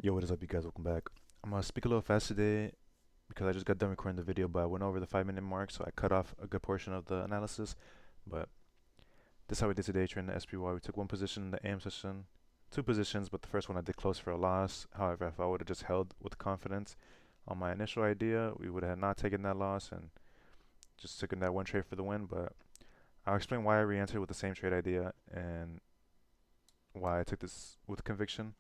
Yo, what is up, you guys? Welcome back. I'm gonna speak a little fast today because I just got done recording the video, but I went over the 5 minute mark, so I cut off a good portion of the analysis. But this is how we did today, trading the SPY. We took one position in the AM session, two positions, but the first one I did close for a loss. However, if I would have just held with confidence on my initial idea, we would have not taken that loss and just taken that one trade for the win. But I'll explain why I re-entered with the same trade idea and why I took this with conviction.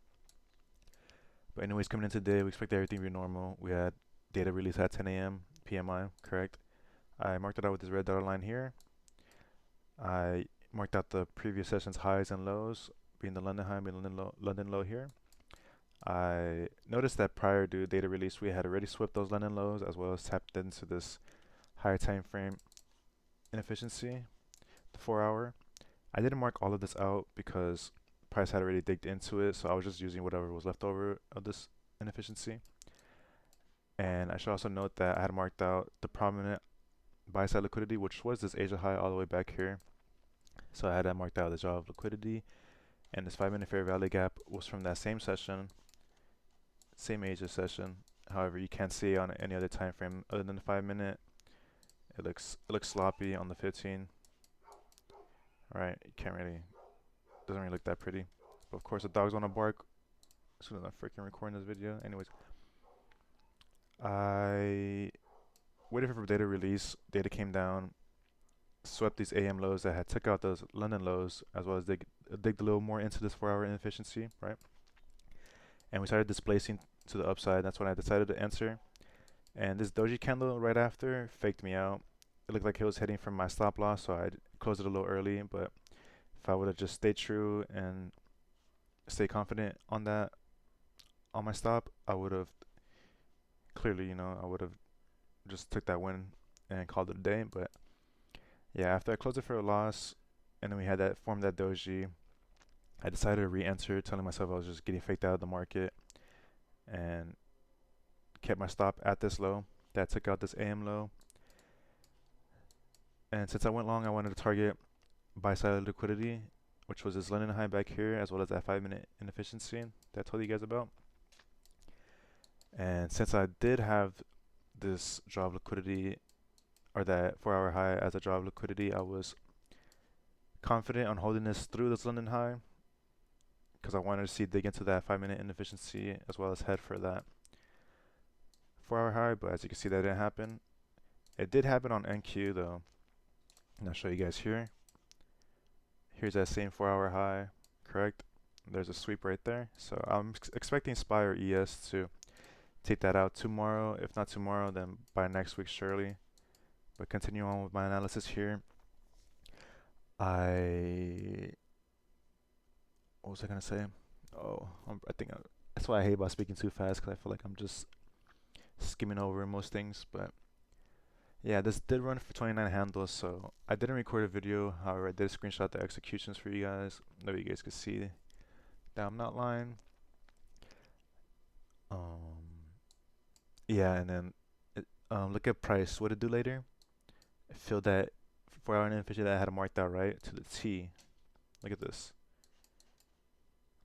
But anyways, coming in today, we expect everything to be normal. We had data release at 10 a.m. PMI, correct? I marked it out with this red dotted line here. I marked out the previous session's highs and lows, being the London high and London low here. I noticed that prior to data release, we had already swept those London lows as well as tapped into this higher time frame inefficiency, the 4 hour. I didn't mark all of this out because price had already digged into it, so I was just using whatever was left over of this inefficiency. And I should also note that I had marked out the prominent buy side liquidity, which was this Asia high all the way back here. So I had that marked out the jaw of liquidity, and this 5 minute fair value gap was from that same session, same Asia session. However, you can't see it on any other time frame other than the 5 minute. It looks sloppy on the 15. All right, you can't really, doesn't really look that pretty. But of course, the dog's on a bark as soon as I'm freaking recording this video. Anyways, I waited for data release. Data came down, swept these AM lows that had took out those London lows, as well as digged a little more into this 4 hour inefficiency, right? And we started displacing to the upside. That's when I decided to enter. And this doji candle right after faked me out. It looked like it was heading for my stop loss, so I closed it a little early. But if I would have just stayed true and stayed confident on that, on my stop, I would have clearly, I would have just took that win and called it a day. But yeah, after I closed it for a loss, and then we had that formed that doji, I decided to re-enter, telling myself I was just getting faked out of the market, and kept my stop at this low. That took out this AM low. And since I went long, I wanted to target buy side liquidity, which was this London high back here, as well as that 5 minute inefficiency that I told you guys about. And since I did have this draw of liquidity, or that 4 hour high as a draw of liquidity, I was confident on holding this through this London high because I wanted to see dig into that 5 minute inefficiency as well as head for that 4 hour high. But as you can see, that didn't happen. It did happen on NQ though, and I'll show you guys here. Here's that same 4 hour high, correct? There's a sweep right there. So I'm expecting SPY or ES to take that out tomorrow. If not tomorrow, then by next week surely. But continue on with my analysis here. What was I gonna say? Oh, that's why I hate about speaking too fast, because I feel like I'm just skimming over most things. But yeah, this did run for 29 handles, so I didn't record a video. However, I did screenshot the executions for you guys, that you guys could see that I'm not lying. Yeah, and then look at price. What did it do later? It filled that 4 hour inefficiency that I had marked out right to the T. Look at this.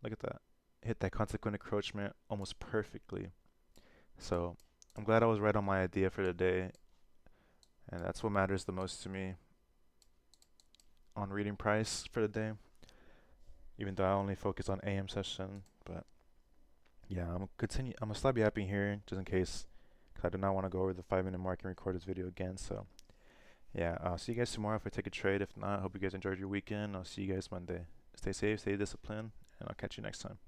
Look at that. Hit that consequent encroachment almost perfectly. So I'm glad I was right on my idea for the day, and that's what matters the most to me on reading price for the day. Even though I only focus on AM session, but yeah, I'm gonna stop yapping here just in case, cause I do not want to go over the 5 minute mark and record this video again. So yeah, I'll see you guys tomorrow if I take a trade. If not, I hope you guys enjoyed your weekend. I'll see you guys Monday. Stay safe, stay disciplined, and I'll catch you next time.